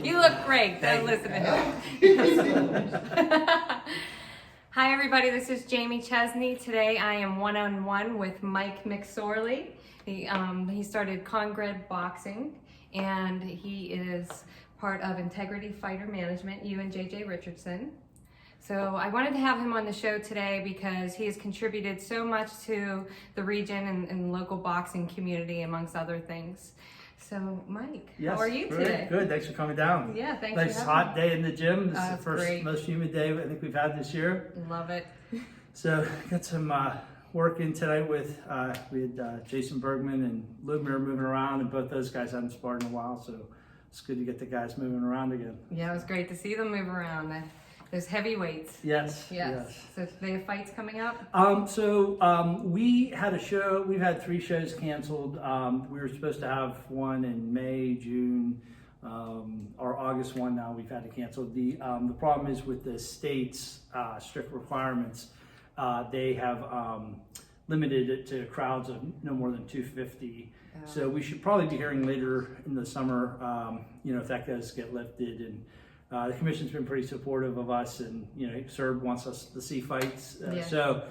You look great. Don't listen to him. Hi, everybody. This is Jamie Chesney. Today I am one-on-one with Mike McSorley. He started Congred Boxing, and he is part of Integrity Fighter Management, you and JJ Richardson. So I wanted to have him on the show today because he has contributed so much to the region and local boxing community, amongst other things. So, Mike, yes, how are you great, today? Good. Thanks for coming down. Yeah, thanks nice for hot having me. day in the gym. This is the first Great. most humid day I think we've had this year. Love it. So got some work in tonight with we had Jason Bergman and Lyubomyr moving around, and both those guys hadn't sparred in a while, so it's good to get the guys moving around again. Yeah, it was great to see them move around. Those heavyweights. Yes. So they have fights coming up? We had a show. We've had 3 shows canceled. We were supposed to have one in May, June, or August one. Now we've had to cancel. The problem is with the state's strict requirements. They have limited it to crowds of no more than 250. So we should probably be hearing later in the summer, if that does get lifted. And the commission's been pretty supportive of us, and SERB wants us to see fights. So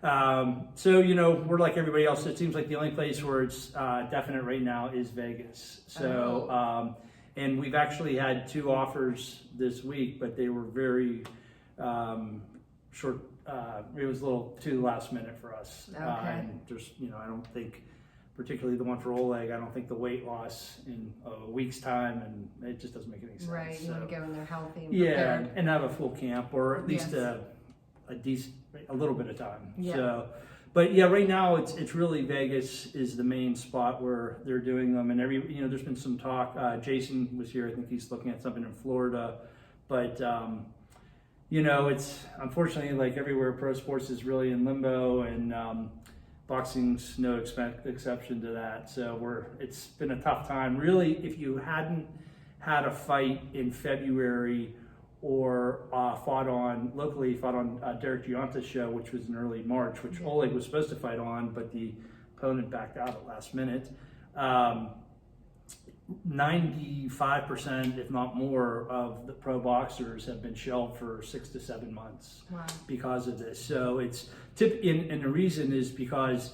we're like everybody else. It seems like the only place where it's definite right now is Vegas. So and we've actually had 2 offers this week, but they were very short. It was a little too last minute for us. And there's, I don't think, particularly the one for Oleh, I don't think the weight loss in a week's time, and it just doesn't make any sense. Right, you want to go in there healthy and prepared. And have a full camp, or at least a little bit of time. Yeah. So, but yeah, right now it's really Vegas is the main spot where they're doing them, and there's been some talk. Jason was here. I think he's looking at something in Florida, but it's unfortunately, like everywhere, pro sports is really in limbo, and boxing's no exception to that. So it's been a tough time. Really, if you hadn't had a fight in February or fought on Derek Giunta's show, which was in early March, which Oleh was supposed to fight on, but the opponent backed out at last minute. 95%, if not more, of the pro boxers have been shelved for 6 to 7 months because of this. So it's and the reason is because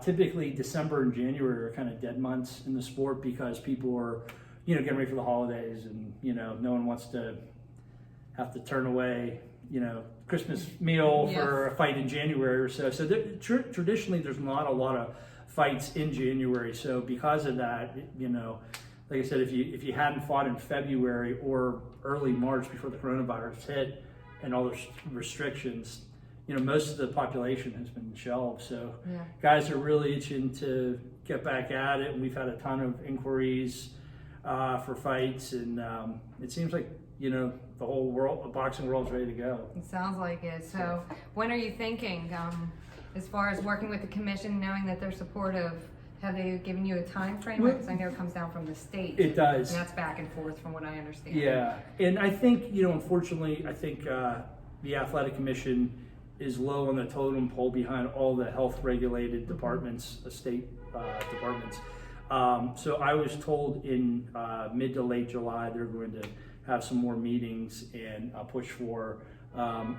typically December and January are kind of dead months in the sport, because people are getting ready for the holidays, and no one wants to have to turn away Christmas meal for a fight in January or so. So traditionally there's not a lot of fights in January. So because of that, like I said, if you hadn't fought in February or early March before the coronavirus hit and all the restrictions, most of the population has been shelved. So guys are really itching to get back at it, and we've had a ton of inquiries for fights, and it seems like the whole world, the boxing world's ready to go. It sounds like it. So when are you thinking, as far as working with the commission, knowing that they're supportive? Have they given you a time frame? Because I know it comes down from the state. It does. And that's back and forth from what I understand. Yeah, and I think, unfortunately, I think the athletic commission is low on the totem pole behind all the health regulated departments, state departments. So I was told in mid to late July they're going to have some more meetings and push for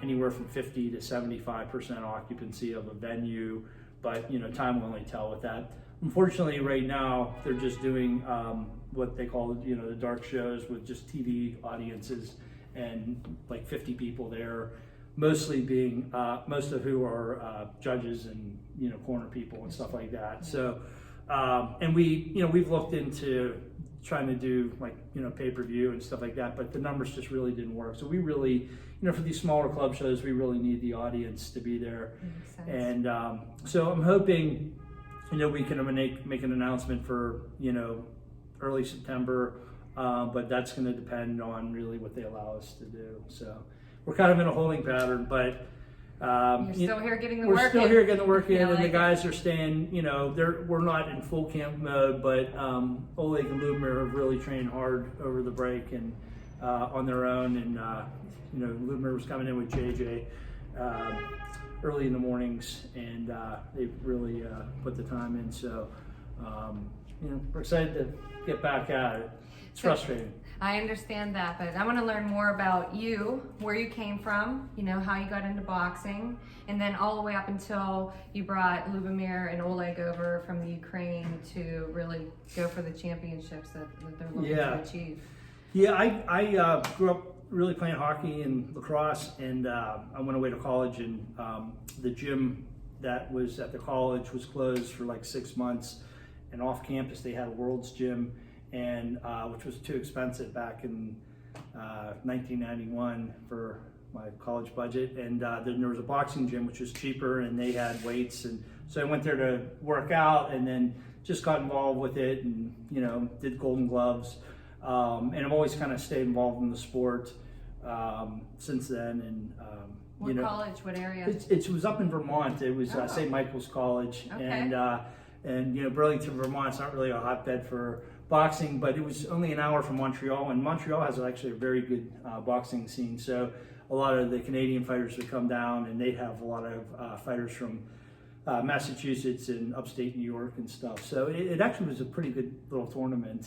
anywhere from 50 to 75% occupancy of a venue, but time will only tell with that. Unfortunately, right now they're just doing what they call the dark shows with just TV audiences and like 50 people there, mostly being most of who are judges and corner people and stuff like that. So and we've looked into trying to do like pay-per-view and stuff like that, but the numbers just really didn't work. So we really for these smaller club shows, we really need the audience to be there. And so I'm hoping we can make an announcement for early September, but that's going to depend on really what they allow us to do. So we're kind of in a holding pattern, but you're still here getting the we're work still in. here getting the work in, and like the guys are staying. We're not in full camp mode, but Oleh and Lyubomyr have really trained hard over the break and on their own, and Lyubomyr was coming in with JJ early in the mornings, and they've really put the time in. So we're excited to get back at it. It's frustrating. I understand that, but I want to learn more about you, where you came from, how you got into boxing, and then all the way up until you brought Lyubomyr and Oleh over from the Ukraine to really go for the championships that they're looking to achieve. Yeah, I grew up really playing hockey and lacrosse, and I went away to college, and the gym that was at the college was closed for like 6 months, and off campus they had a World's Gym, and which was too expensive back in 1991 for my college budget, and then there was a boxing gym which was cheaper, and they had weights, and so I went there to work out, and then just got involved with it, and did Golden Gloves, and I've always kind of stayed involved in the sport since then. And what college? What area? It was up in Vermont. It was St. Michael's College, okay. and Burlington, Vermont's not really a hotbed for boxing, but it was only an hour from Montreal, and Montreal has actually a very good boxing scene. So a lot of the Canadian fighters would come down, and they'd have a lot of fighters from Massachusetts and upstate New York and stuff. So it actually was a pretty good little tournament.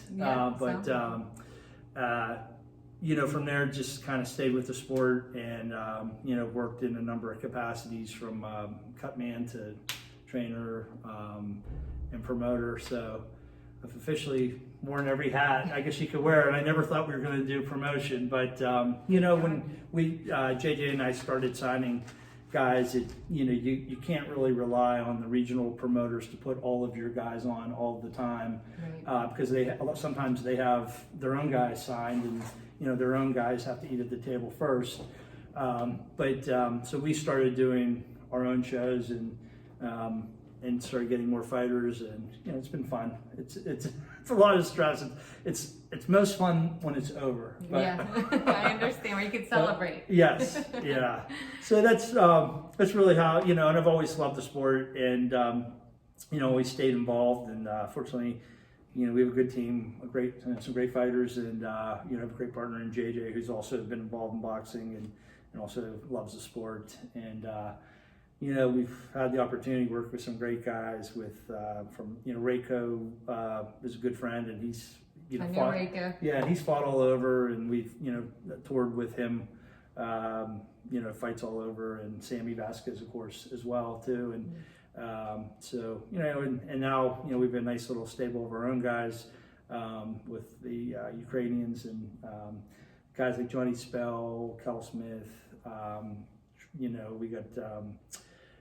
From there, just kind of stayed with the sport, and worked in a number of capacities, from cut man to trainer and promoter. So I've officially worn every hat I guess you could wear, and I never thought we were going to do promotion, but when we JJ and I started signing guys, you can't really rely on the regional promoters to put all of your guys on all the time, right. Because sometimes they have their own guys signed, and their own guys have to eat at the table first. So we started doing our own shows, and started getting more fighters, and it's been fun. It's a lot of stress. It's most fun when it's over. But, yeah, I understand, where you can celebrate. Yes, yeah. So that's really how, and I've always loved the sport, and always stayed involved, and fortunately, we have a good team, some great fighters, and have a great partner in JJ, who's also been involved in boxing and also loves the sport. And we've had the opportunity to work with some great guys from Reiko is a good friend, and he's fought, Reiko. Yeah, he's fought all over, and we've toured with him, fights all over, and Sammy Vasquez, of course, as well too. And and now we've a nice little stable of our own guys with the Ukrainians, and guys like Johnny Spell, Kel Smith. We got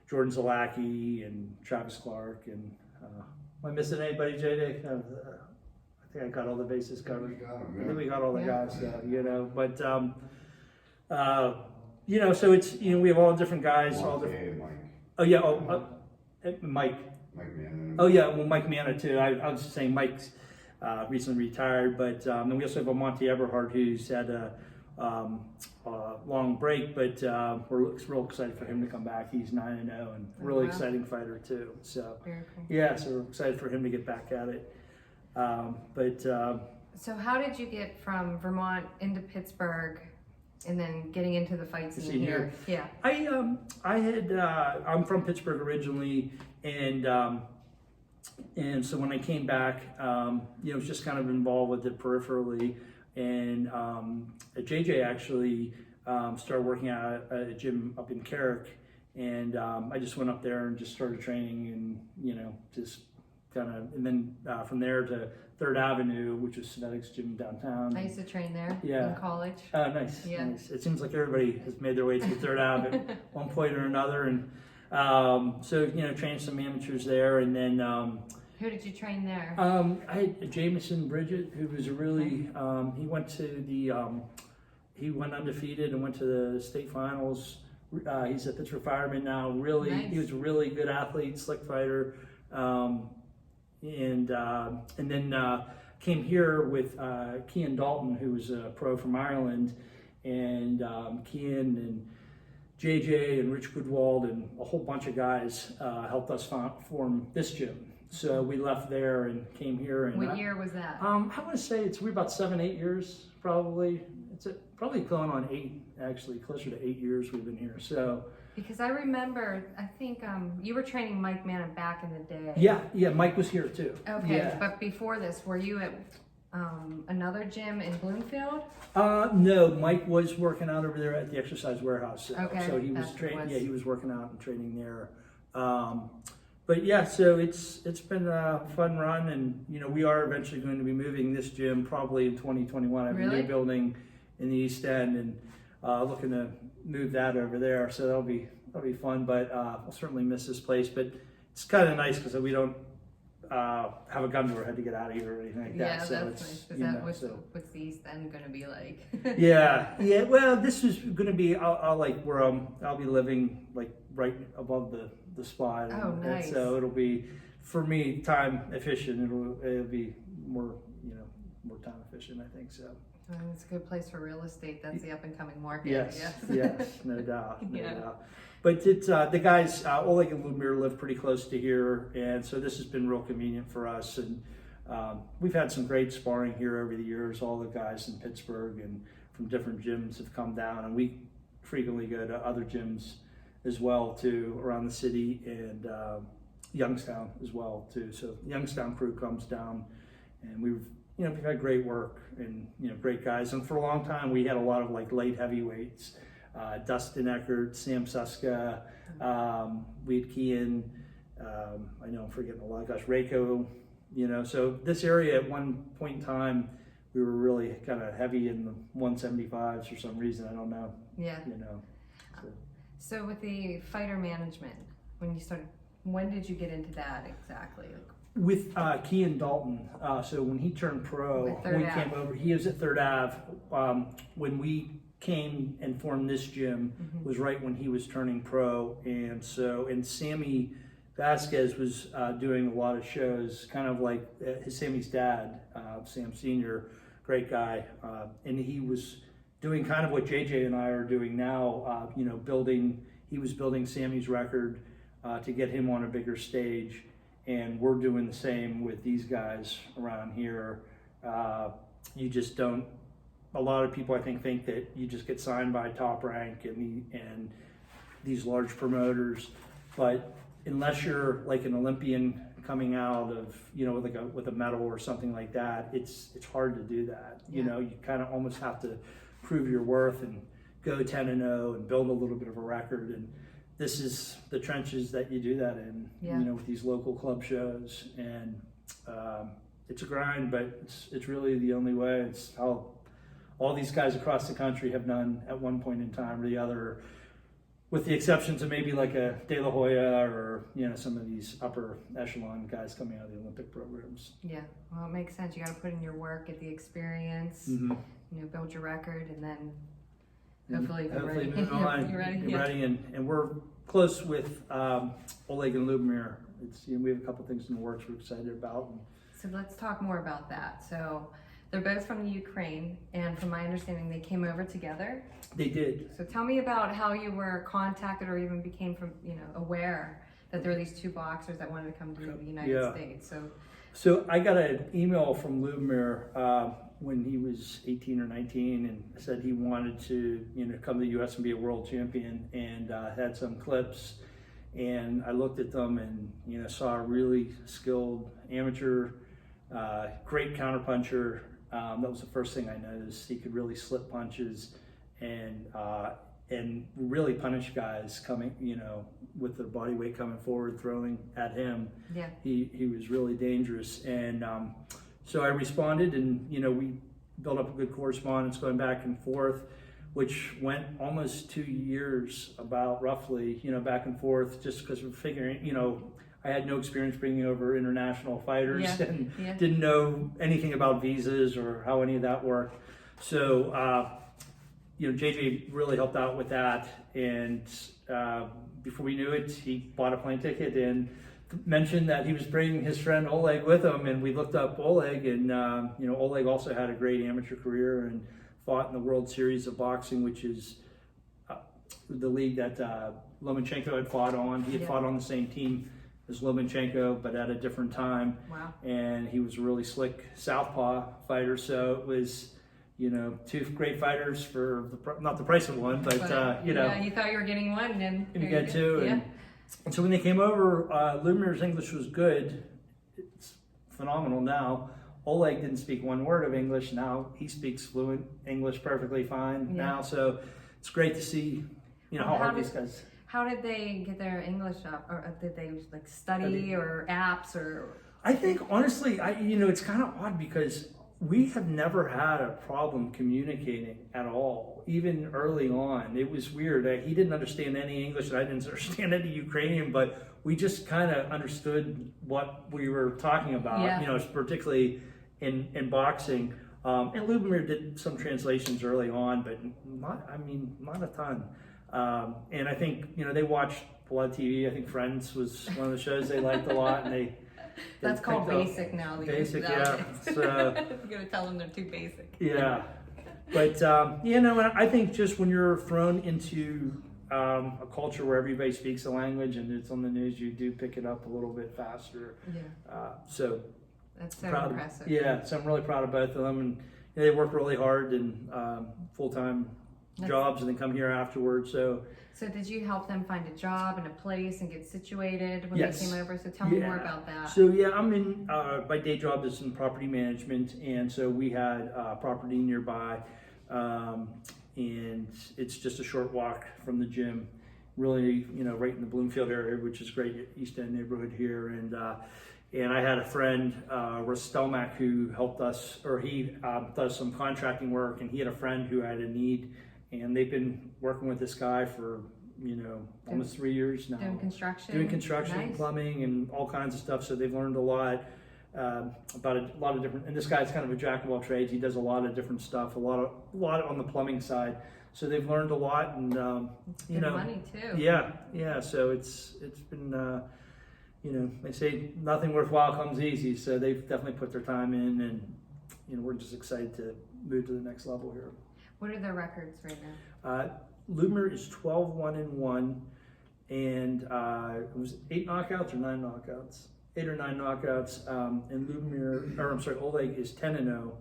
Jordan Zalaki and Travis Clark, and am I missing anybody, JJ? I think I got all the bases covered. I think we got all the guys, but so it's we have all different guys, all different. Mike. Mike Manna. Oh yeah, well Mike Manna too. I was just saying Mike's recently retired, but then we also have a Monty Eberhard who's had a long break, but we're real excited for him to come back. He's 9-0 and really exciting fighter too. So yeah, so we're excited for him to get back at it. So how did you get from Vermont into Pittsburgh, and then getting into the fight scene here? Yeah. I'm from Pittsburgh originally, and so when I came back, was just kind of involved with it peripherally, and JJ actually started working at a gym up in Carrick, and I just went up there and just started training, and just kind of, and then from there to 3rd Avenue, which is Synetics Gym downtown. I used to train there in college. Oh, nice. Yeah. Nice. It seems like everybody has made their way to the 3rd Avenue at one point or another, and trained some amateurs there, and then. Who did you train there? I had Jameson Bridget, who was a really. He went undefeated and went to the state finals. He's a Pittsburgh Fireman now. Really, nice. He was a really good athlete, slick fighter. And then came here with Cian Dalton, who was a pro from Ireland, and Cian and JJ and Rich Goodwald and a whole bunch of guys helped us form this gym. So we left there and came here. And what year was that? I want to say we're about 7-8 years probably. It's probably going on 8, actually, closer to 8 years we've been here. So Because I remember, I think you were training Mike Manna back in the day. Yeah, Mike was here too. Okay, Yeah. but before this, were you at another gym in Bloomfield? No, Mike was working out over there at the exercise warehouse. Okay, So he was that's what it training. was. Yeah, he was working out and training there. But yeah, so it's been a fun run, and we are eventually going to be moving this gym probably in 2021. I have a Really? new building in the East End, and looking to move that over there. So that'll be fun. But I'll certainly miss this place. But it's kind of nice because we don't have a gun to our head to get out of here or anything like that. Yeah, So that's it's, nice. What's the East End going to be like? yeah. Well, this is going to be I'll like where I'll be living like right above the spot. Oh, nice. And so it'll be for me time efficient. It'll be more more time efficient. I think so. It's a good place for real estate. That's the up and coming market. Yes, no doubt, no Yeah. doubt. But it's the guys, Oleh and Lyubomyr live pretty close to here, and so this has been real convenient for us. And we've had some great sparring here over the years. All the guys in Pittsburgh and from different gyms have come down, and we frequently go to other gyms as well too around the city, and Youngstown as well too. So the Youngstown crew comes down, and we've had great work and great guys. And for a long time we had a lot of like light heavyweights. Dustin Eckert, Sam Suska, we had Kian, I know I'm forgetting a lot, gosh, Reiko, so this area at one point in time, we were really kind of heavy in the 175s for some reason, I don't know. Yeah. So with the fighter management, when did you get into that exactly? With Kian Dalton, so when he turned pro, Third we Ave. came over, he was at Third Ave, when we came and formed this gym was right when he was turning pro, and Sammy Vasquez was doing a lot of shows, kind of like Sammy's dad, Sam Senior, great guy, and he was doing kind of what JJ and I are doing now. He was building Sammy's record to get him on a bigger stage, and we're doing the same with these guys around here. You just don't. A lot of people, I think that you just get signed by Top Rank and these large promoters, but unless you're like an Olympian coming out of with a medal or something like that, it's hard to do that. Yeah. You kind of almost have to prove your worth and go 10-0 and build a little bit of a record. And this is the trenches that you do that in. Yeah. With these local club shows, and it's a grind, but it's really the only way. It's how all these guys across the country have done at one point in time or the other, with the exceptions of maybe like a De La Hoya or some of these upper echelon guys coming out of the Olympic programs. Yeah, well, it makes sense. You got to put in your work, get the experience, build your record, and then hopefully you're ready. Move on. You're ready. You're ready, and we're close with Oleh and Lyubomyr. We have a couple things in the works we're excited about. So let's talk more about that. So they're both from the Ukraine, and from my understanding, they came over together. They did. So tell me about how you were contacted or even became aware that there were these two boxers that wanted to come to the United States. So I got an email from Lyubomyr when he was 18 or 19 and said he wanted to come to the U.S. and be a world champion, and had some clips, and I looked at them and saw a really skilled amateur, great counterpuncher. That was the first thing I noticed. He could really slip punches and really punish guys coming, with their body weight coming forward, throwing at him. Yeah. He was really dangerous. And so I responded, and, we built up a good correspondence going back and forth, which went almost 2 years, about roughly, back and forth, just because we're figuring, I had no experience bringing over international fighters and didn't know anything about visas or how any of that worked. So, JJ really helped out with that. And before we knew it, he bought a plane ticket and mentioned that he was bringing his friend Oleh with him. And we looked up Oleh, and, Oleh also had a great amateur career and fought in the World Series of Boxing, which is the league that Lomachenko had fought on. He had fought on the same team as Lomachenko, but at a different time. Wow. And he was a really slick southpaw fighter, so it was two great fighters for not the price of one, but Yeah, you thought you were getting one, and you get two. Yeah. And so when they came over, Lyubomir's English was good. It's phenomenal now. Oleh didn't speak one word of English. Now he speaks fluent English perfectly fine now. So it's great to see, how hard these guys. How did they get their English up, or did they like study or apps or? I think honestly, it's kind of odd because we have never had a problem communicating at all, even early on. It was weird. He didn't understand any English, and I didn't understand any Ukrainian, but we just kind of understood what we were talking about, particularly in boxing. And Lyubomyr did some translations early on, but not a ton. And I think, they watched a lot of TV. I think Friends was one of the shows they liked a lot, and that's called basic now. Basic, yeah. So, you're gonna tell them they're too basic. Yeah, but I think just when you're thrown into a culture where everybody speaks the language and it's on the news, you do pick it up a little bit faster. Yeah. So that's so impressive. So I'm really proud of both of them, and they work really hard and full-time jobs, and then come here afterwards. So did you help them find a job and a place and get situated when Yes. they came over? So tell me more about that. So I'm in, my day job is in property management, and so we had property nearby, and it's just a short walk from the gym, really, right in the Bloomfield area, which is great, East End neighborhood here. And I had a friend, Rostelmak, who helped us, or he does some contracting work, and he had a friend who had a need. And they've been working with this guy for, almost 3 years now. Doing construction. Nice. Plumbing, and all kinds of stuff. So they've learned a lot about a lot of different. And this guy's kind of a jack of all trades. He does a lot of different stuff. A lot on the plumbing side. So they've learned a lot, and good money too. Yeah. So it's been. They say nothing worthwhile comes easy. So they've definitely put their time in, and we're just excited to move to the next level here. What are their records right now? Lyubomyr is 12-1-1, and it was 8 knockouts or 9 knockouts? 8 or 9 knockouts. And Oleh is 10-0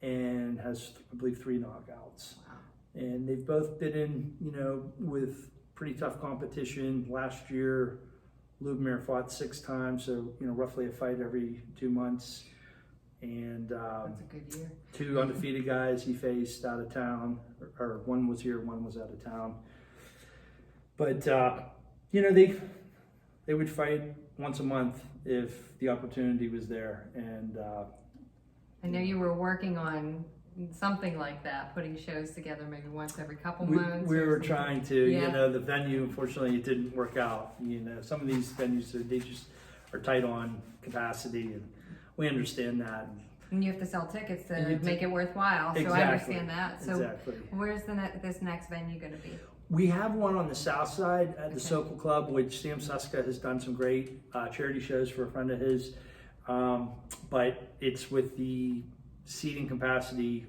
and has, I believe, 3 knockouts. Wow. And they've both been in, with pretty tough competition. Last year, Lyubomyr fought 6 times, so roughly a fight every 2 months. And that's a good year. 2 undefeated guys he faced out of town, or one was here, one was out of town. But they would fight once a month if the opportunity was there. And I know you were working on something like that, putting shows together maybe once every couple months. We were trying to. Yeah. The venue, unfortunately, it didn't work out. Some of these venues, they just are tight on capacity, and we understand that. And you have to sell tickets to make it worthwhile. So Exactly. I understand that. So Exactly. where's this next venue going to be? We have one on the south side at the Sokol Club, which Sam Suska has done some great charity shows for a friend of his. But it's with the seating capacity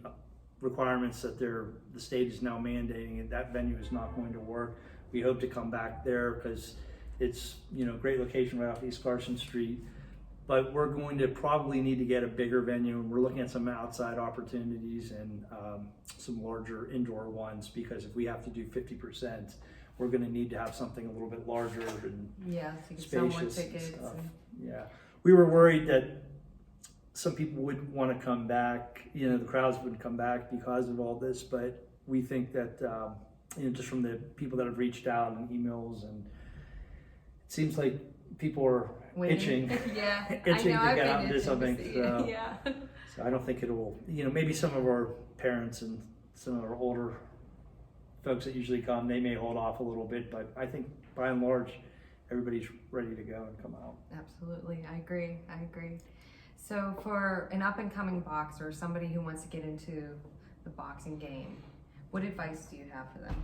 requirements that the state is now mandating, and that venue is not going to work. We hope to come back there because it's great location right off East Carson Street. But we're going to probably need to get a bigger venue, and we're looking at some outside opportunities and some larger indoor ones, because if we have to do 50%, we're going to need to have something a little bit larger and so you can sell more spacious tickets. and stuff. Yeah, we were worried that some people would want to come back, the crowds would come back because of all this, but we think that just from the people that have reached out and emails, and it seems like people are itching to get out and do something. So I don't think it will, maybe some of our parents and some of our older folks that usually come, they may hold off a little bit, but I think by and large, everybody's ready to go and come out. Absolutely, I agree. So for an up-and-coming boxer, somebody who wants to get into the boxing game, what advice do you have for them?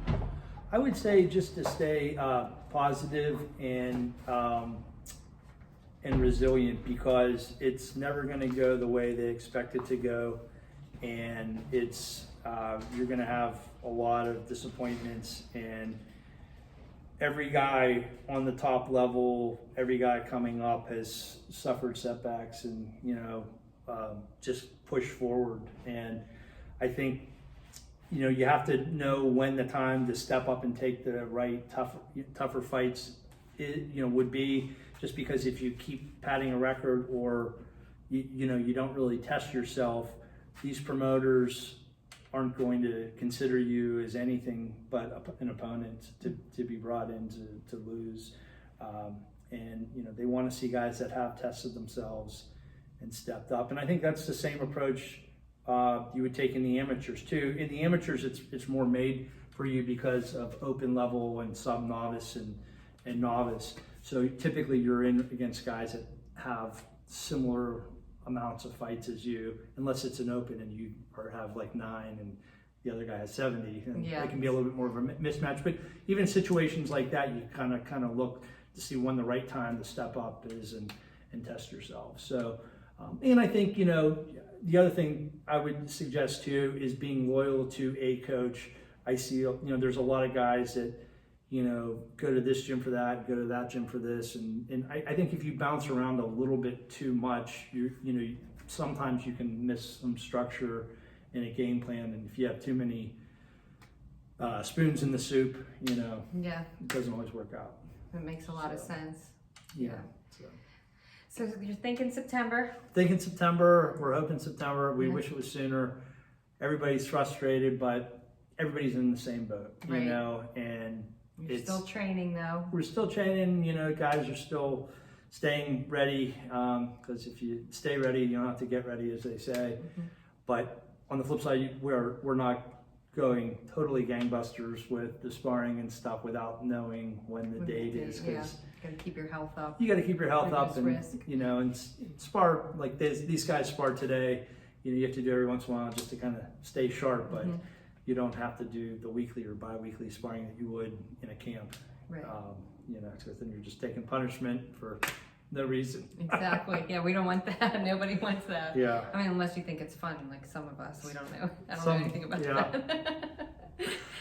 I would say just to stay positive and resilient, because it's never going to go the way they expect it to go, and it's you're going to have a lot of disappointments, and every guy on the top level, every guy coming up has suffered setbacks, and just push forward. And I think, you have to know when the time to step up and take the right tougher fights would be, just because if you keep padding a record or you don't really test yourself, these promoters aren't going to consider you as anything but an opponent to be brought in to lose. And they want to see guys that have tested themselves and stepped up. And I think that's the same approach you would take in the amateurs too. In the amateurs, it's more made for you because of open level and sub-novice and novice. So typically you're in against guys that have similar amounts of fights as you, unless it's an open and you have like 9 and the other guy has 70, and it can be a little bit more of a mismatch. But even in situations like that, you kind of look to see when the right time to step up is and test yourself. So, and I think, the other thing I would suggest too is being loyal to a coach. I see, there's a lot of guys that, go to this gym for that, go to that gym for this. And I think if you bounce around a little bit too much, sometimes you can miss some structure in a game plan. And if you have too many spoons in the soup, it doesn't always work out. It makes a lot of sense. Yeah. So you're thinking September? Thinking September. We're hoping September. We wish it was sooner. Everybody's frustrated, but everybody's in the same boat, and you're still training though. We're still training, guys are still staying ready, because if you stay ready, you don't have to get ready, as they say. But on the flip side, we're not going totally gangbusters with the sparring and stuff without knowing when the date is. Got to keep your health up. You got to keep your health up, and risk. and spar like these guys spar today. You have to do every once in a while just to kind of stay sharp, but you don't have to do the weekly or bi-weekly sparring that you would in a camp. Right. Because then you're just taking punishment for no reason. Exactly. Yeah, we don't want that. Nobody wants that. Yeah. I mean, unless you think it's fun, like some of us, we don't know. I don't know anything about that.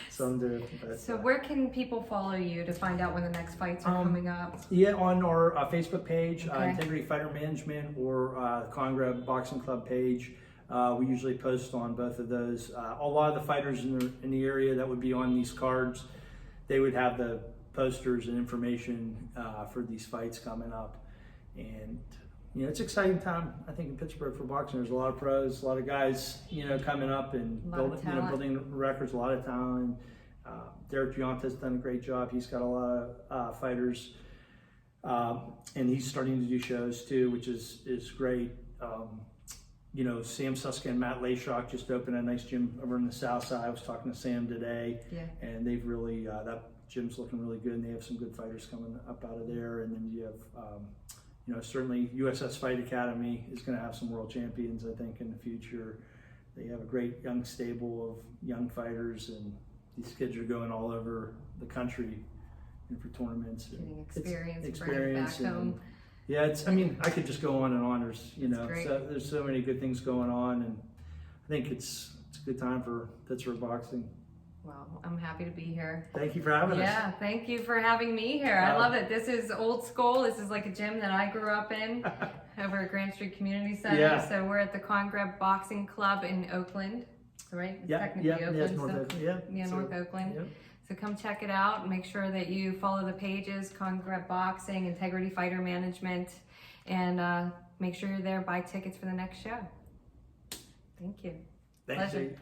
Some do. But, so where can people follow you to find out when the next fights are coming up? Yeah, on our Facebook page, Okay. Integrity Fighter Management, or Congrab Boxing Club page. We usually post on both of those. A lot of the fighters in the area that would be on these cards, they would have the posters and information for these fights coming up. And it's an exciting time, I think, in Pittsburgh for boxing. There's a lot of pros, a lot of guys, coming up and building records, a lot of talent. Derek Gianta's done a great job. He's got a lot of fighters, and he's starting to do shows too, which is great. Sam Suska and Matt Lashock just opened a nice gym over in the South Side. I was talking to Sam today, and they've really that gym's looking really good, and they have some good fighters coming up out of there. And then you have, certainly USS Fight Academy is going to have some world champions, I think, in the future. They have a great young stable of young fighters, and these kids are going all over the country for tournaments. Getting experience, bringing it back home. Yeah, I could just go on and on. There's so many good things going on, and I think it's a good time for Pittsburgh boxing. Well, I'm happy to be here. Thank you for having us. Yeah, thank you for having me here. I love it. This is old school. This is like a gym that I grew up in over at Grand Street Community Center. Yeah. So we're at the Congrab Boxing Club in Oakland, right? It's technically Oakland. Yes, North Oakland. North Oakland. Yep. So come check it out. Make sure that you follow the pages, Congrab Boxing, Integrity Fighter Management, and make sure you're there. Buy tickets for the next show. Thank you. Thanks. Pleasure.